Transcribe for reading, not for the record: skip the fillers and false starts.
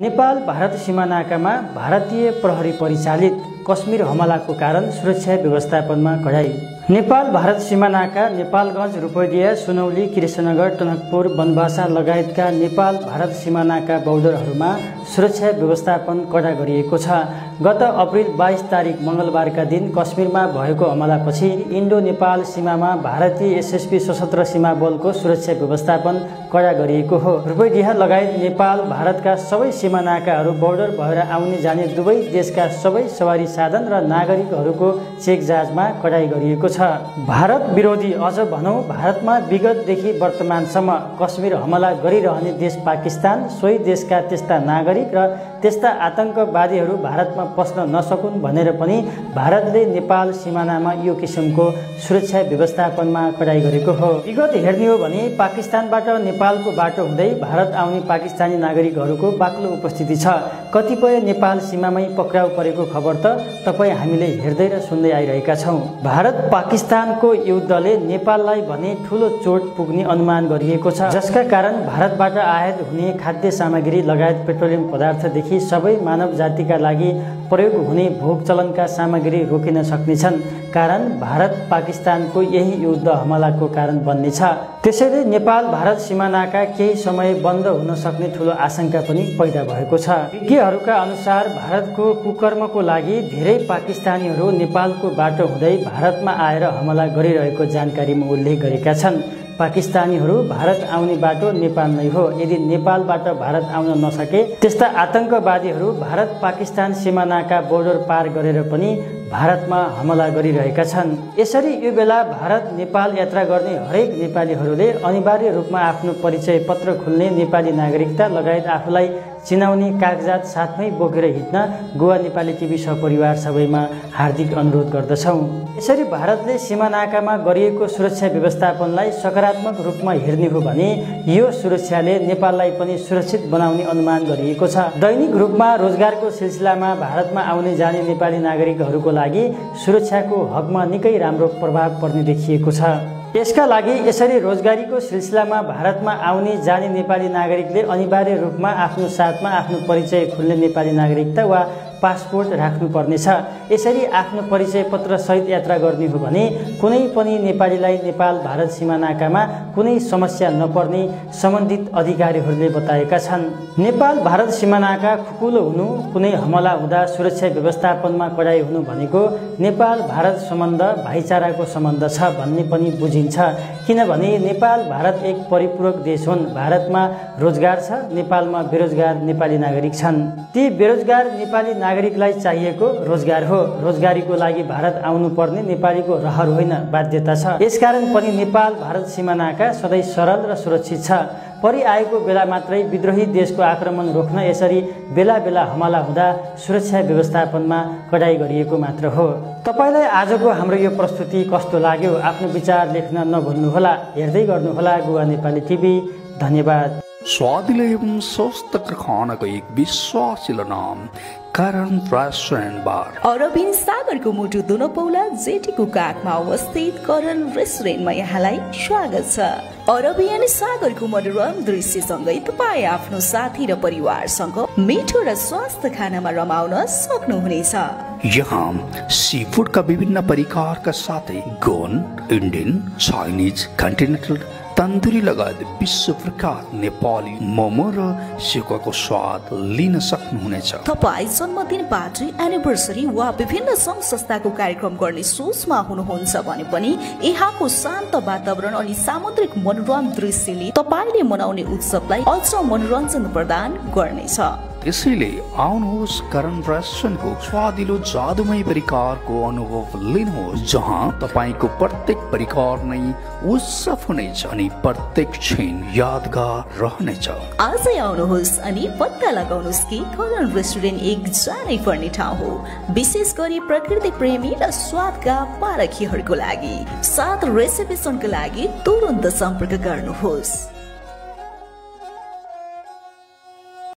नेपाल भारत सीमानाकामा भारतीय प्रहरी परिचालित कश्मीर हमलाको कारण सुरक्षा व्यवस्थापनमा कडाई। नेपाल भारत सीमानाका नेपालगञ्ज, रूपैडिया, सुनौली, कृष्णनगर, टनकपुर, बनबासा लगायतका नेपाल भारत सीमानाका बोर्डरहरूमा सुरक्षा व्यवस्थापन कडा गरिएको छ। गत अप्रिल 22 तारिक मंगलबारका दिन कश्मीरमा भएको हमलापछि इन्डो नेपाल सीमामा भारतीय एसएसबी सशस्त्र सीमा बलको सुरक्षा व्यवस्थापन कडा गरिएको हो। रूपैडिया लगायत नेपाल भारतका सबै सीमानाकाहरू बोर्डर भएर आउने जाने दुवै देशका सबै सवारी साधन र नागरिकहरूको चेक जाँचमा कडाई गरिएको छ। भारत विरोधी, अझ भनौं भारतमा विगतदेखि वर्तमानसम्म कश्मीर हमला गरिरहने देश पाकिस्तान, सोही देशका त्यस्ता नागरिक र त्यस्ता आतंकवादीहरू भारतमा पस्न नसकुन् भनेर पनि भारतले नेपाल सिमानामा यो किसिमको सुरक्षा व्यवस्थापनमा कडाई गरेको हो। विगत हेर्ने हो भने पाकिस्तानबाट नेपालको बाटो हुँदै भारत आउने पाकिस्तानी नागरिकहरूको बाक्लो उपस्थिति छ। कतिपय नेपाल सीमामै पक्राउ परेको खबर त तपाई हामीले हेर्दै र सुन्दै आइरहेका छौं। भारत पाकिस्तानको युद्धले नेपाललाई भने ठूलो चोट पुग्ने अनुमान गरिएको छ, जसका कारण भारतबाट आयात हुने खाद्य सामग्री लगायत पेट्रोलियम पदार्थदेखि सबै मानव जातिका लागि प्रयोग हुने भोग चलनका सामग्री रोकिन सक्नेछन्। कारण भारत पाकिस्तानको यही युद्ध हमलाको कारण बन्नेछ। त्यसैले नेपाल भारत सीमानाका केही समय बन्द हुन सक्ने ठूलो आशंका पनि पैदा भएको छ। विज्ञहरूका अनुसार भारतको कुकर्मको लागि धेरै पाकिस्तानीहरू नेपालको बाटो हुँदै भारतमा आएर हमला गरिरहेको जानकारीमा उल्लेख गरेका छन्। पाकिस्तानीहरू भारत आउने बाटो नेपाल नै हो। यदि नेपालबाट भारत आउन नसके त्यस्ता आतंकवादीहरू भारत पाकिस्तान सीमानाका बोर्डर पार गरेर पनि भारतमा हमला गरिरहेका छन्। यसरी यो बेला भारत नेपाल यात्रा गर्ने हरेक नेपालीहरूले अनिवार्य रूपमा आफ्नो परिचय पत्र खोल्ने, नेपाली नागरिकता लगायत आफूलाई चिनाउने कागजात साथमै बोकेर हिँड्न गोवा नेपाली टिभी सपरिवार सबैमा हार्दिक अनुरोध गर्दछौं। यसरी भारतले सीमानाकामा गरिएको सुरक्षा व्यवस्थापनलाई सकारात्मक रूपमा हेर्ने हो भने यो सुरक्षाले नेपाललाई पनि सुरक्षित बनाउने अनुमान गरिएको छ। दैनिक रूपमा रोजगारको सिलसिलामा भारतमा आउने जाने नेपाली नागरिकहरूको लागि सुरक्षाको हकमा निकै राम्रो प्रभाव पर्ने देखिएको छ। यसका लागि यसरी रोजगारीको सिलसिलामा भारतमा आउने जाने नेपाली नागरिकले अनिवार्य रूपमा आफ्नो साथमा आफ्नो परिचय खुल्ने नेपाली नागरिकता वा पासपोर्ट राख्नुपर्नेछ। यसरी आफ्नो परिचय पत्र सहित यात्रा गर्ने हो भने कुनै पनि नेपालीलाई नेपाल भारत सीमानाकामा कुनै समस्या नपर्ने सम्बन्धित अधिकारीहरूले बताएका छन्। नेपाल भारत सीमानाका खुकुलो हुनु, कुनै हमला हुँदा सुरक्षा व्यवस्थापनमा कडाई हुनु भनेको नेपाल भारत सम्बन्ध भाइचाराको सम्बन्ध छ भन्ने पनि बुझिन्छ। किनभने नेपाल भारत एक परिपूरक देश हुन्। भारतमा रोजगार छ, नेपालमा बेरोजगार नेपाली नागरिक छन्। ती बेरोजगार नेपाली नागरिकलाई चाहिएको रोजगार हो। रोजगारीको लागि भारत आउनु पर्ने नेपालीको रहर होइन, बाध्यता छ। यसकारण पनि नेपाल भारत सीमानाका सधैँ सरल र सुरक्षित छ। परिआएको बेला मात्रै विद्रोही देशको आक्रमण रोक्न यसरी बेला बेला हमला हुँदा सुरक्षा व्यवस्थापनमा कडाई गरिएको मात्र हो। तपाईलाई आजको हाम्रो यो प्रस्तुति कस्तो लाग्यो? आफ्नो विचार लेख्न नभुल्नुहोला। हेर्दै गर्नुहोला गोवा नेपाली टिभी। धन्यवाद। स्वादिलो एवं स्वस्थकर खानाको एक विश्वासिलो नाम करण रेस्टुरेन्ट बार। अरबिन सागरको मुटु दुनपौला जेटीको काखमा अवस्थित करण रेस्टुरेन्टमा यहाँलाई स्वागत छ। अरबियन सागरको मनोरम दृश्यसँगै तपाईँ आफ्नो साथी र परिवारसँग मिठो र स्वास्थ्य खानामा रमाउन सक्नुहुनेछ। यहाँ सी फूडका विभिन्न परिकारका साथै Goan, Indian, Chinese, continental, tandoori लगायत विश्व प्रख्यात नेपाली मोमो र सेकुवाको स्वाद लिन सक्नुहुनेछ। तपाईँ जन्मदिन, पार्टी, एनिभर्सरी वा विभिन्न संघ संस्थाको कार्यक्रम गर्ने सोचमा हुनुहुन्छ भने पनि यहाँको शान्त वातावरण अनि सामुद्रिक मनोरम दृश्यले तपाईँले मनाउने उत्सवलाई अझ मनोरञ्जन प्रदान गर्नेछ। त्यसैले आउनुहोस् करण रेस्टुरेन्टको स्वादिलो जादुमय परिकारको अनुभव लिनुहोस्, जहाँ तपाईँको प्रत्येक परिकार नै उत्सव हुनेछ अनि प्रत्येक क्षण यादगार रहनेछ। आजै आउनुहोस् अनि पत्ता लगाउनुहोस् कि करण रेस्टुरेन्ट एक जानै पर्ने ठाउँ हो, विशेष गरी प्रकृति प्रेमी र स्वादका पारखीहरूको लागि। साथ रिजर्भेसनको लागि तुरुन्त सम्पर्क गर्नुहोस्।